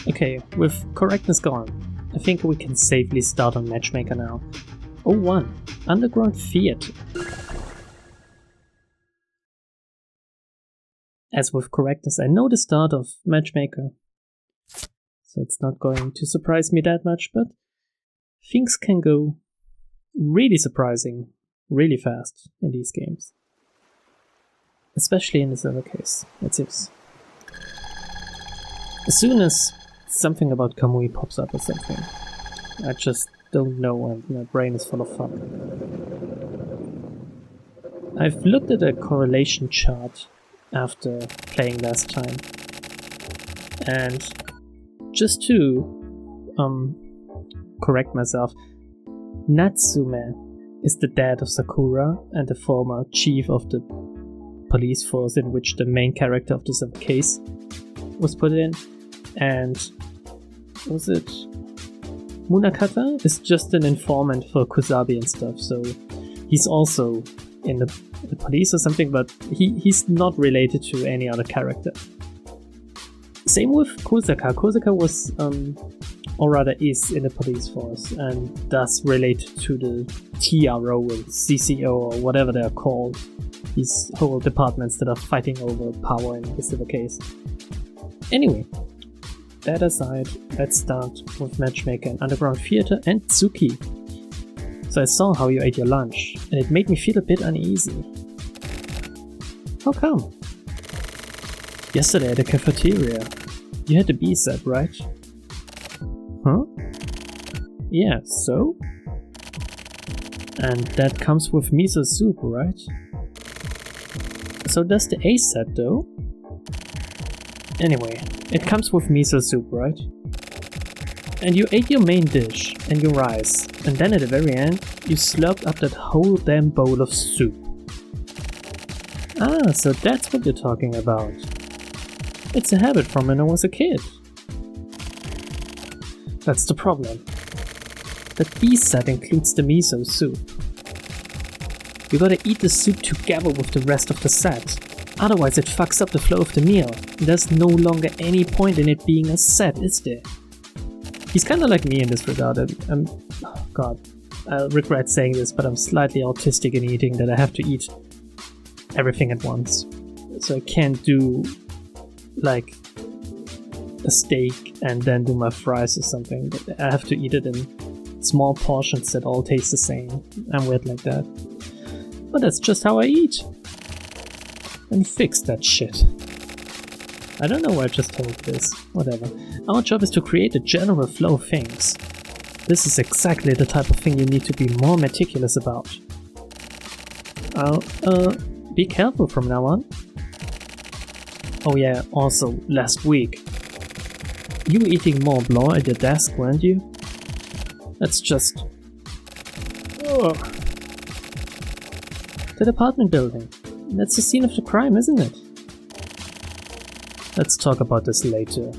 Okay, with correctness gone, I think we can safely start on Matchmaker now. 01, Underground Theater. As with correctness, I know the start of Matchmaker, so it's not going to surprise me that much, but things can go really surprising, really fast in these games. Especially in the server case, it seems. As soon as something about Kamui pops up or something, I just don't know and my brain is full of fun. I've looked at a correlation chart after playing last time, and just to correct myself, Natsume is the dad of Sakura and the former chief of the police force in which the main character of this case was put in, and was it Munakata is just an informant for Kusabi and stuff, so he's also in the police or something, but he's not related to any other character. Same with Kosaka. Kosaka was, or rather is, in the police force and thus related to the TRO and CCO or whatever they are called. These whole departments that are fighting over power in this case. Anyway, that aside, let's start with Matchmaker and Underground Theater and Tsuki. So I saw how you ate your lunch, and it made me feel a bit uneasy. How come? Yesterday at the cafeteria, you had the B set, right? Huh? Yeah, so? And that comes with miso soup, right? So does the A set though? Anyway, it comes with miso soup, right? And you ate your main dish and your rice, and then at the very end, you slurped up that whole damn bowl of soup. Ah, so that's what you're talking about. It's a habit from when I was a kid. That's the problem. The B set includes the miso soup. You gotta eat the soup together with the rest of the set. Otherwise it fucks up the flow of the meal. There's no longer any point in it being a set, is there? He's kinda like me in this regard. God, I regret saying this, but I'm slightly autistic in eating, that I have to eat everything at once. So I can't do like a steak and then do my fries or something. But I have to eat it in small portions that all taste the same. I'm weird like that. But that's just how I eat. And fix that shit. I don't know why I just told this. Whatever. Our job is to create a general flow of things. This is exactly the type of thing you need to be more meticulous about. Be careful from now on. Oh yeah, also, last week. You were eating Mont Blanc at your desk, weren't you? That's just... Ugh. The apartment building. That's the scene of the crime, isn't it? Let's talk about this later.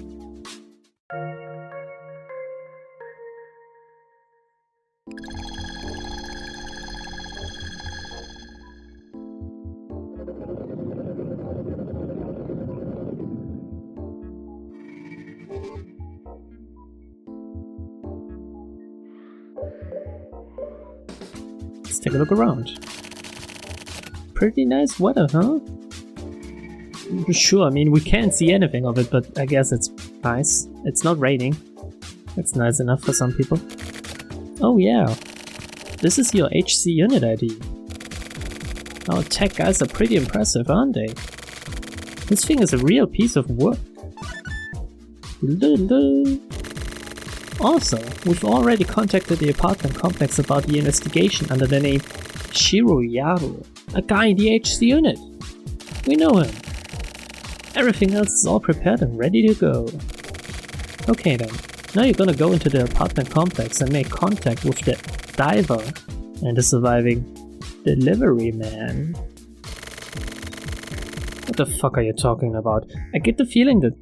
Let's take a look around. Pretty nice weather, huh? Sure, I mean, we can't see anything of it, but I guess it's nice. It's not raining. It's nice enough for some people. Oh yeah, this is your HC unit ID. Our tech guys are pretty impressive, aren't they? This thing is a real piece of work. Also, we've already contacted the apartment complex about the investigation under the name Shiro Yaro, a guy in the HC unit. We know him. Everything else is all prepared and ready to go. Okay then, now you're gonna go into the apartment complex and make contact with the diver and the surviving delivery man. What the fuck are you talking about? I get the feeling that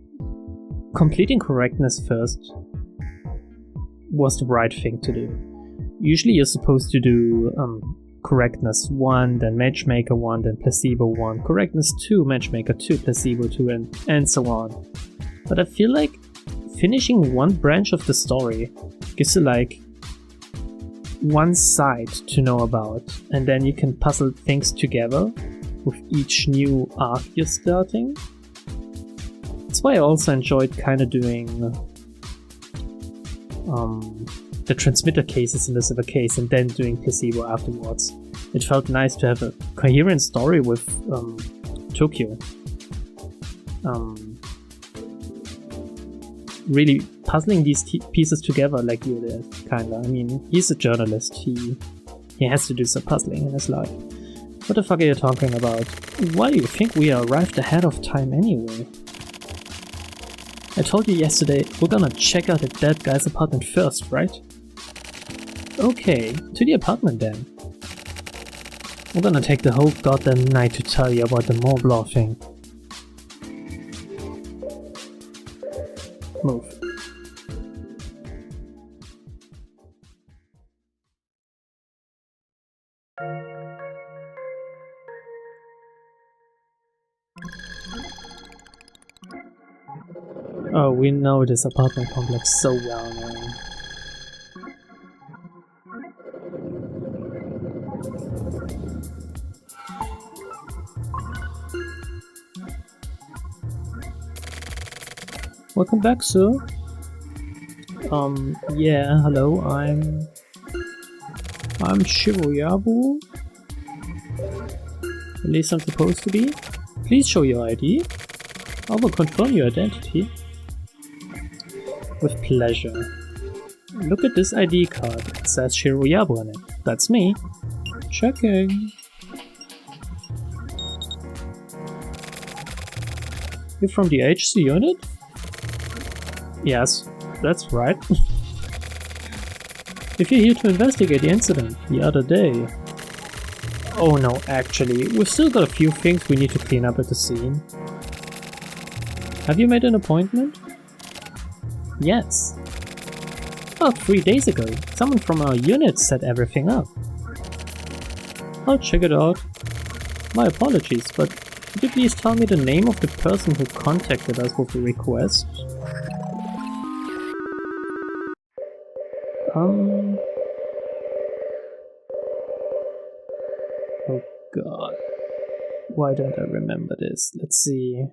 completing correctness first was the right thing to do. Usually you're supposed to do correctness 1, then matchmaker 1, then placebo 1, correctness 2, matchmaker 2, placebo 2, and so on. But I feel like finishing one branch of the story gives you like one side to know about, and then you can puzzle things together with each new arc you're starting. That's why I also enjoyed kind of doing the transmitter cases in the server case and then doing Placebo afterwards. It felt nice to have a coherent story with Tokyo. Really puzzling these pieces together like you did, kinda. I mean, he's a journalist, he has to do some puzzling in his life. What the fuck are you talking about? Why do you think we arrived ahead of time anyway? I told you yesterday, we're gonna check out the dead guy's apartment first, right? Okay, to the apartment then. We're gonna take the whole goddamn night to tell you about the Mont Blanc thing. Move. Oh, we know this apartment complex so well now. Welcome back, sir. Yeah, hello, I'm Shiroyabu. At least I'm supposed to be. Please show your ID. I will confirm your identity. With pleasure. Look at this ID card. It says Shiroyabu on it. That's me. Checking. You're from the HC unit? Yes, that's right. If you're here to investigate the incident the other day... Oh no, actually, we've still got a few things we need to clean up at the scene. Have you made an appointment? Yes. About 3 days ago, someone from our unit set everything up. I'll check it out. My apologies, but could you please tell me the name of the person who contacted us with the request? Oh god. Why don't I remember this? Let's see.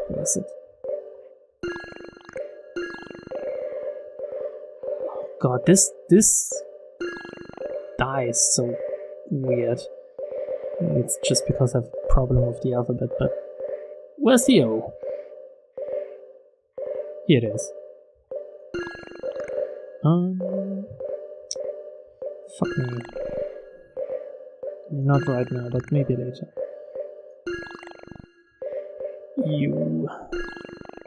Where is it? Oh god, this dies so weird. It's just because I have a problem with the alphabet, but where's the O? Here it is. Fuck me. Not right now, but maybe later. You.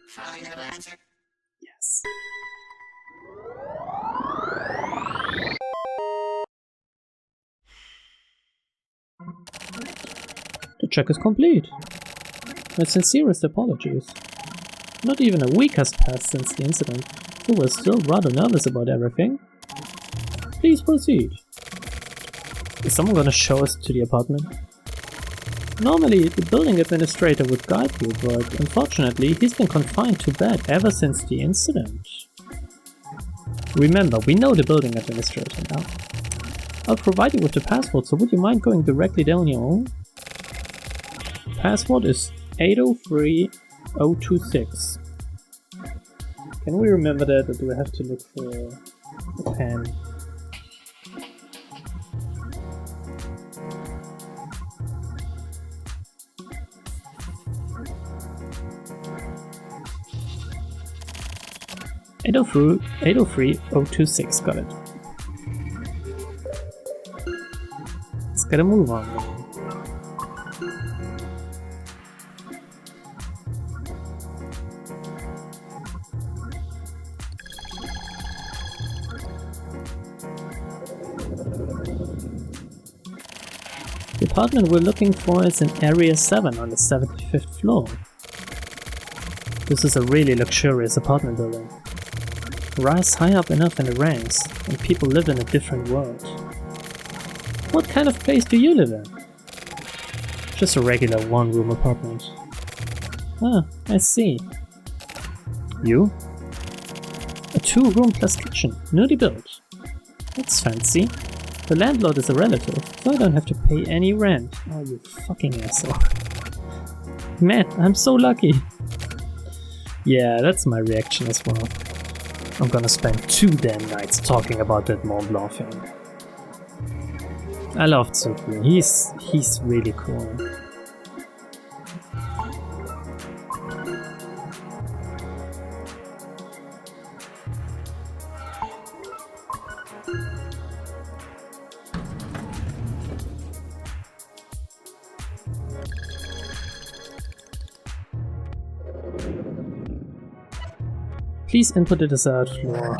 Final answer. Yes. The check is complete. My sincerest apologies. Not even a week has passed since the incident. We were still rather nervous about everything. Please proceed. Is someone gonna show us to the apartment? Normally, the building administrator would guide you, but unfortunately, he's been confined to bed ever since the incident. Remember, we know the building administrator now. I'll provide you with the password, so would you mind going directly there on your own? Password is 803026. Can we remember that, or do we have to look for a pen? $803 $803-026, got it. Let's get a move on. The apartment we're looking for is in Area 7 on the 75th floor. This is a really luxurious apartment building. Rise high up enough in the ranks, and people live in a different world. What kind of place do you live in? Just a regular one-room apartment. Ah, I see. You? A 2-room plus kitchen, newly built. That's fancy. The landlord is a relative, so I don't have to pay any rent. Oh, you fucking asshole. Man, I'm so lucky. Yeah, that's my reaction as well. I'm gonna spend 2 damn nights talking about that Mont Blanc thing. I love Tsuku. He's really cool. Please input the desired floor.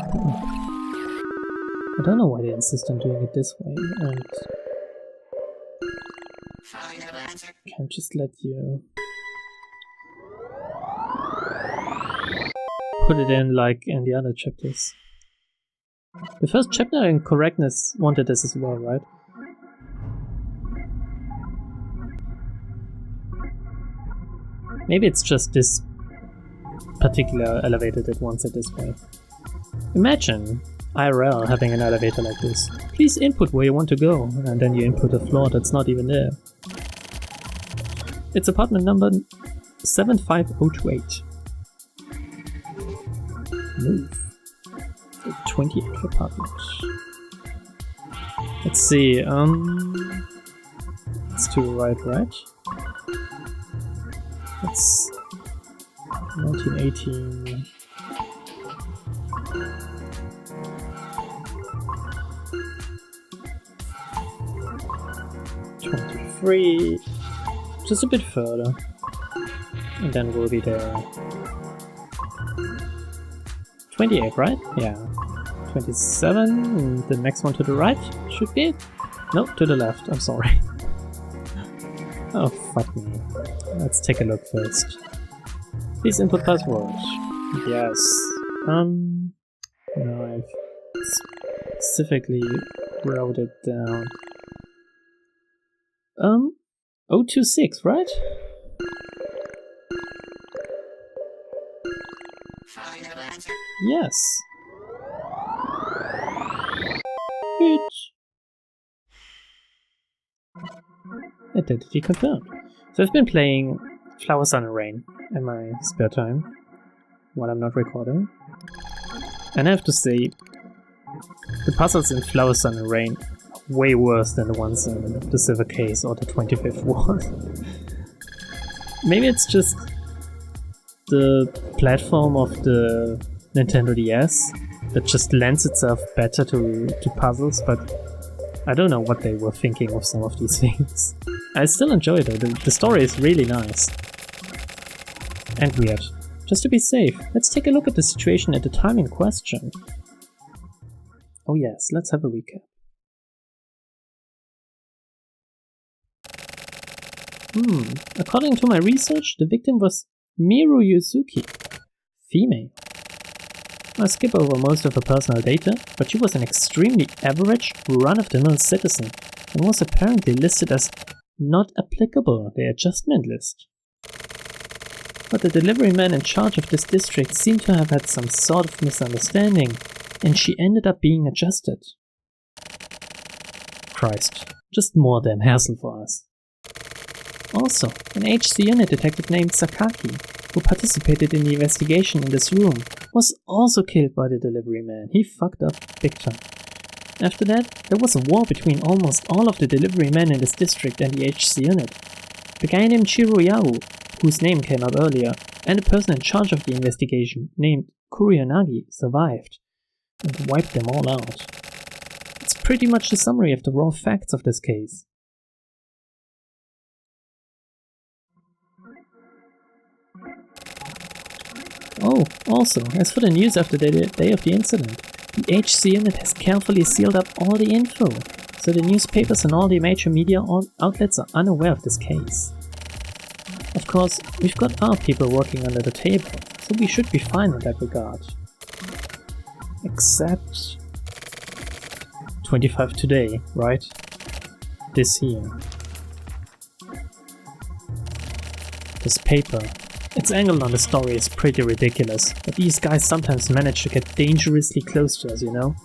I don't know why they insist on doing it this way, and can't just let you put it in like in the other chapters. The first chapter in Correctness wanted this as well, right? Maybe it's just this particular elevator that wants it this way. Imagine IRL having an elevator like this. Please input where you want to go, and then you input a floor that's not even there. It's apartment number 75028. Move. 28th apartment. Let's see, it's to the right? It's 1918. Just a bit further, and then we'll be there. 28, right? Yeah. 27, and the next one to the right should be it? No, to the left, I'm sorry. Oh, fuck me. Let's take a look first. Please input password. Yes. No, I've specifically wrote it down. 026, right? Yes. Good. Identity confirmed. So I've been playing Flower, Sun and Rain in my spare time while I'm not recording. And I have to say, the puzzles in Flower, Sun and Rain way worse than the ones in the Silver Case or the 25th Ward. Maybe it's just the platform of the Nintendo DS that just lends itself better to puzzles, but I don't know what they were thinking of some of these things. I still enjoy it though, the story is really nice. And weird. Just to be safe, let's take a look at the situation at the time in question. Oh yes, let's have a recap. According to my research, the victim was Miru Yuzuki, female. I skip over most of her personal data, but she was an extremely average, run-of-the-mill citizen and was apparently listed as not applicable on the adjustment list. But the delivery man in charge of this district seemed to have had some sort of misunderstanding, and she ended up being adjusted. Christ, just more damn hassle for us. Also, an HC unit detective named Sakaki, who participated in the investigation in this room, was also killed by the delivery man. He fucked up big time. After that, there was a war between almost all of the delivery men in this district and the HC unit. The guy named Shiroyahu, whose name came up earlier, and the person in charge of the investigation, named Kurionagi, survived and wiped them all out. It's pretty much the summary of the raw facts of this case. Oh, also, as for the news after the day of the incident, the HC unit has carefully sealed up all the info, so the newspapers and all the major media outlets are unaware of this case. Of course, we've got our people working under the table, so we should be fine in that regard. Except 25 today, right? This year. This paper. Its angle on the story is pretty ridiculous, but these guys sometimes manage to get dangerously close to us, you know?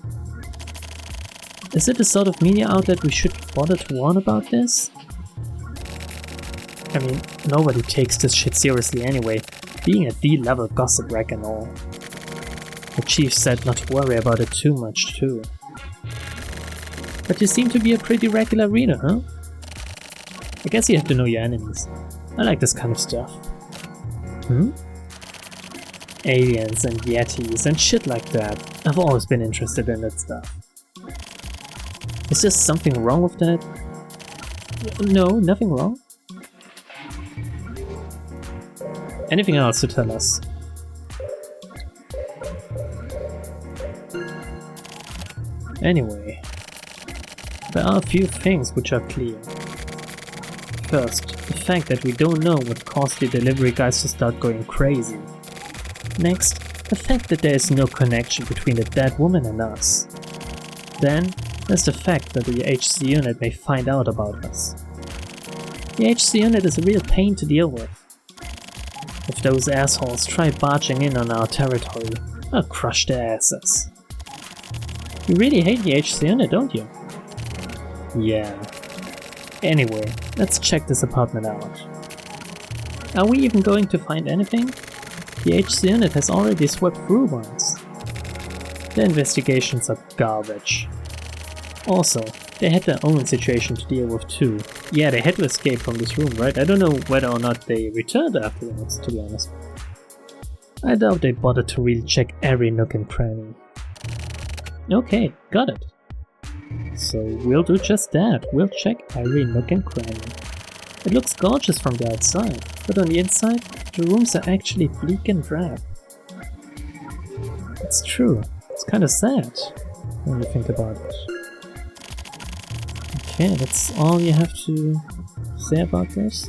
Is it the sort of media outlet we should bother to warn about this? I mean, nobody takes this shit seriously anyway, being a D-level gossip rag and all. The chief said not to worry about it too much too. But you seem to be a pretty regular reader, huh? I guess you have to know your enemies. I like this kind of stuff. Aliens and yetis and shit like that. I've always been interested in that stuff. Is there something wrong with that? No, nothing wrong. Anything else to tell us? Anyway, there are a few things which are clear. First, the fact that we don't know what caused the delivery guys to start going crazy. Next, the fact that there is no connection between the dead woman and us. Then, there's the fact that the HC unit may find out about us. The HC unit is a real pain to deal with. If those assholes try barging in on our territory, I'll crush their asses. You really hate the HC unit, don't you? Yeah. Anyway, let's check this apartment out. Are we even going to find anything? The HC unit has already swept through once. The investigations are garbage. Also, they had their own situation to deal with too. Yeah, they had to escape from this room, right? I don't know whether or not they returned afterwards, to be honest. I doubt they bothered to really check every nook and cranny. Okay, got it. So we'll do just that. We'll check every nook and cranny. It looks gorgeous from the outside, but on the inside, the rooms are actually bleak and drab. It's true. It's kind of sad when you think about it. Okay, that's all you have to say about this.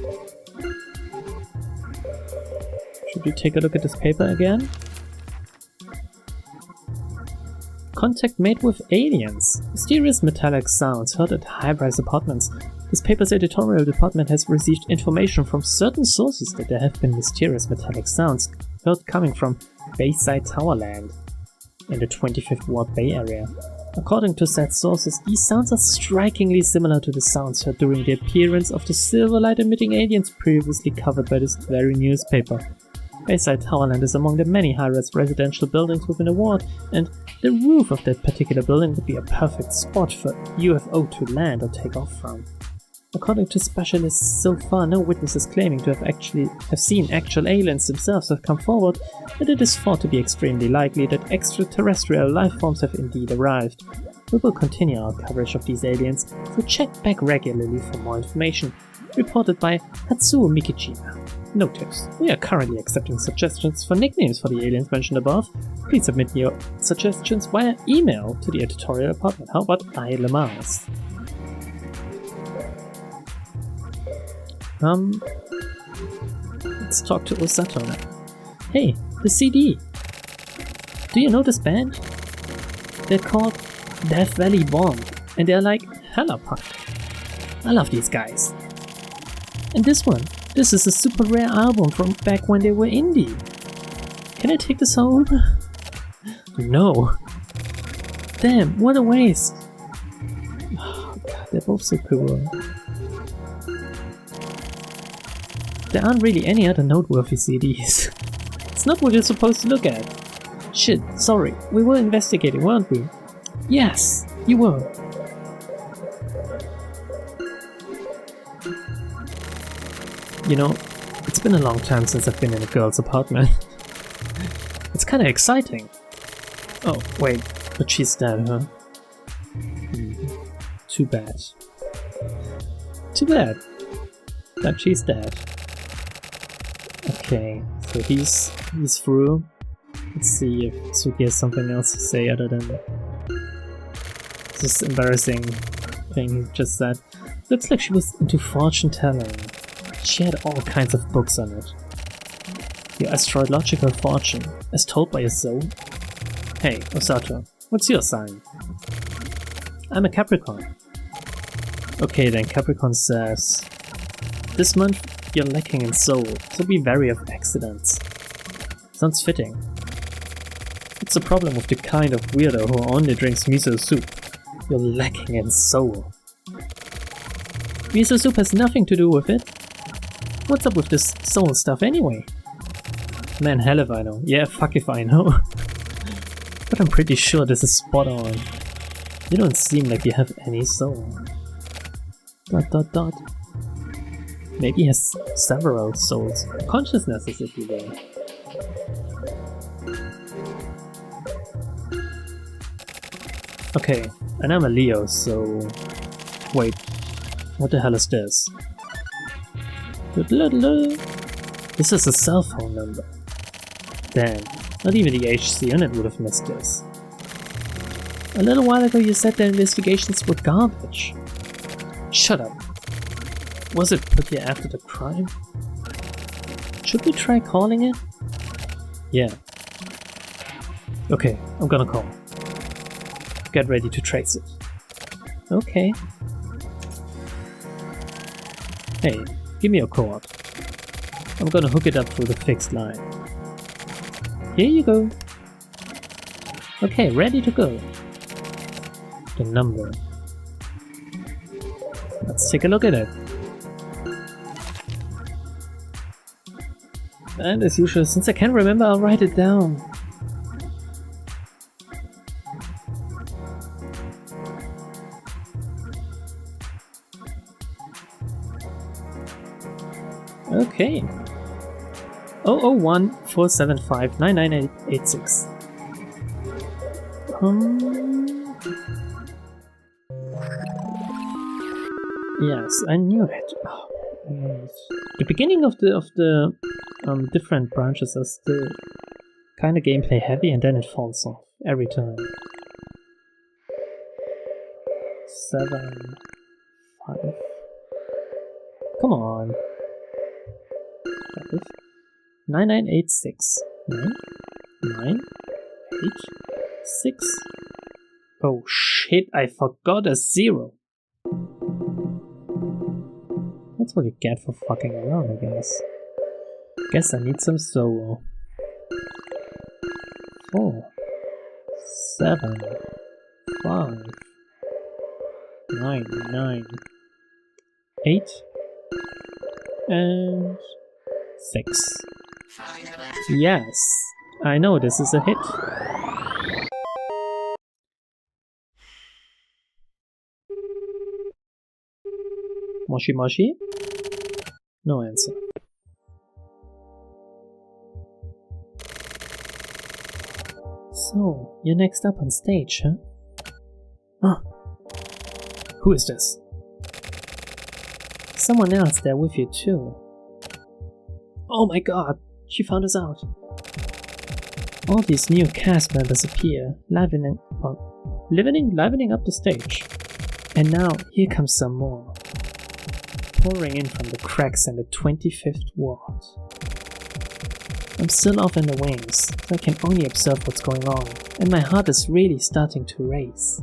Should we take a look at this paper again? Contact made with aliens. Mysterious metallic sounds heard at high-rise apartments. This paper's editorial department has received information from certain sources that there have been mysterious metallic sounds heard coming from Bayside Towerland in the 25th Ward Bay area. According to said sources, these sounds are strikingly similar to the sounds heard during the appearance of the silver light-emitting aliens previously covered by this very newspaper. Bayside Towerland is among the many high-rise residential buildings within the ward, and the roof of that particular building would be a perfect spot for UFO to land or take off from. According to specialists, so far no witnesses claiming to have seen actual aliens themselves have come forward, but it is thought to be extremely likely that extraterrestrial life forms have indeed arrived. We will continue our coverage of these aliens, so check back regularly for more information. Reported by Hatsuo Mikijima. Notice, we are currently accepting suggestions for nicknames for the aliens mentioned above. Please submit your suggestions via email to the editorial department. How about Lamaris? Let's talk to Osato now. Hey, the CD! Do you know this band? They're called Death Valley Bomb, and they're like hella punk. I love these guys. And this one, this is a super rare album from back when they were indie. Can I take this home? No. Damn, what a waste. Oh god, they're both so cool. There aren't really any other noteworthy CDs. It's not what you're supposed to look at. Shit, sorry, we were investigating, weren't we? Yes, you were. You know, it's been a long time since I've been in a girl's apartment. It's kinda exciting. Oh, wait, but she's dead, huh? Too bad. Too bad that she's dead. Okay, so he's through. Let's see if Suki has something else to say other than this embarrassing thing he just said. Looks like she was into fortune telling. She had all kinds of books on it. Your astrological fortune, as told by your soul. Hey, Osato, what's your sign? I'm a Capricorn. Okay then, Capricorn says, this month You're lacking in soul, so be wary of accidents. Sounds fitting. It's a problem with the kind of weirdo who only drinks miso soup. You're lacking in soul. Miso soup has nothing to do with it. What's up with this soul stuff anyway? Man, hell if I know. Yeah, fuck if I know. But I'm pretty sure this is spot on. You don't seem like you have any soul. ... Maybe he has several souls. Consciousnesses, if you will. Okay, and I'm a Leo, so... Wait, what the hell is this? This is a cell phone number. Damn, not even the HC unit would have missed this. A little while ago you said the investigations were garbage. Shut up. Was it put here after the crime? Should we try calling it? Yeah. Okay, I'm gonna call. Get ready to trace it. Okay. Hey, give me your cord. I'm gonna hook it up through the fixed line. Here you go. Okay, ready to go. The number. Let's take a look at it. And as usual, since I can't remember, I'll write it down. Okay. 001-475-99886. Yes, I knew it. Oh, the beginning of the different branches are still kind of gameplay heavy, and then it falls off every time. 7, 5. Come on. 5, 9986. 9, 8, 6. Oh shit, I forgot a 0. That's what you get for fucking around, I guess. Guess I need some soul. 4, 7, 5, 9, 8, and 6. Yes, I know this is a hit. Moshi Moshi? No answer. So, you're next up on stage, huh? Huh. Who is this? Someone else there with you too. Oh my god, she found us out. All these new cast members appear, livening up the stage. And now, here comes some more. Pouring in from the cracks in the 25th ward. I'm still off in the wings, so I can only observe what's going on, and my heart is really starting to race.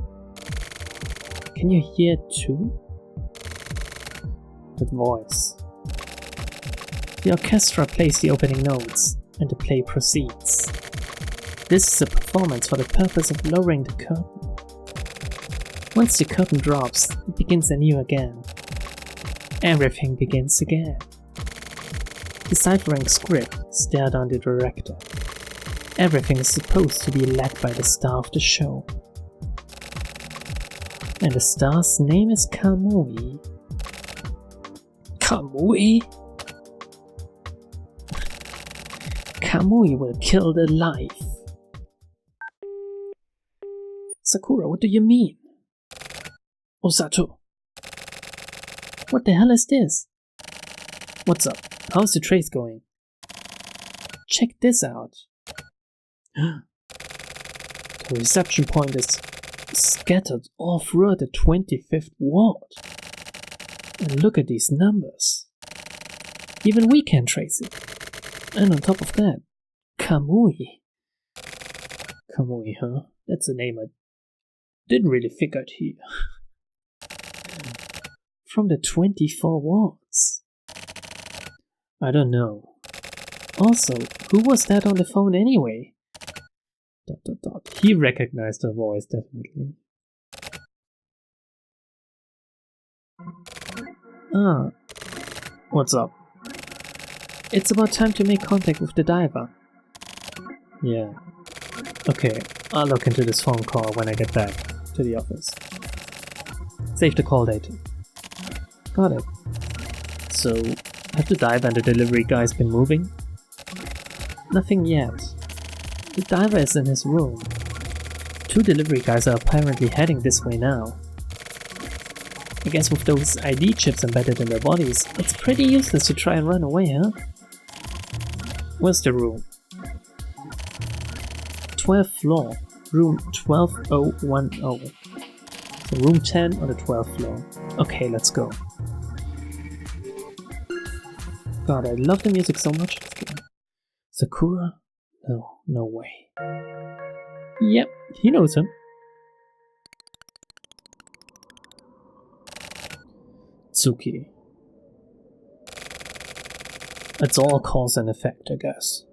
Can you hear it too? That voice. The orchestra plays the opening notes, and the play proceeds. This is a performance for the purpose of lowering the curtain. Once the curtain drops, it begins anew again. Everything begins again. Deciphering script stared on the director. Everything is supposed to be led by the star of the show. And the star's name is Kamui. Kamui? Kamui will kill the life. Sakura, what do you mean? Osato. What the hell is this? What's up? How's the trace going? Check this out. The reception point is scattered all throughout the 25th ward. And look at these numbers. Even we can trace it. And on top of that, Kamui. Kamui, huh? That's a name I didn't really figure out here. From the 24 wards. I don't know. Also, who was that on the phone anyway? ... He recognized her voice, definitely. Ah, what's up? It's about time to make contact with the diver. Yeah. Okay, I'll look into this phone call when I get back to the office. Save the call data. Got it. So, have the diver and the delivery guys been moving? Nothing yet. The diver is in his room. 2 delivery guys are apparently heading this way now. I guess with those ID chips embedded in their bodies, it's pretty useless to try and run away, huh? Where's the room? 12th floor. Room 12010. So room 10 on the 12th floor. Okay, let's go. God, I love the music so much. Sakura? No, no way. Yep, he knows him. Tsuki. It's all cause and effect, I guess.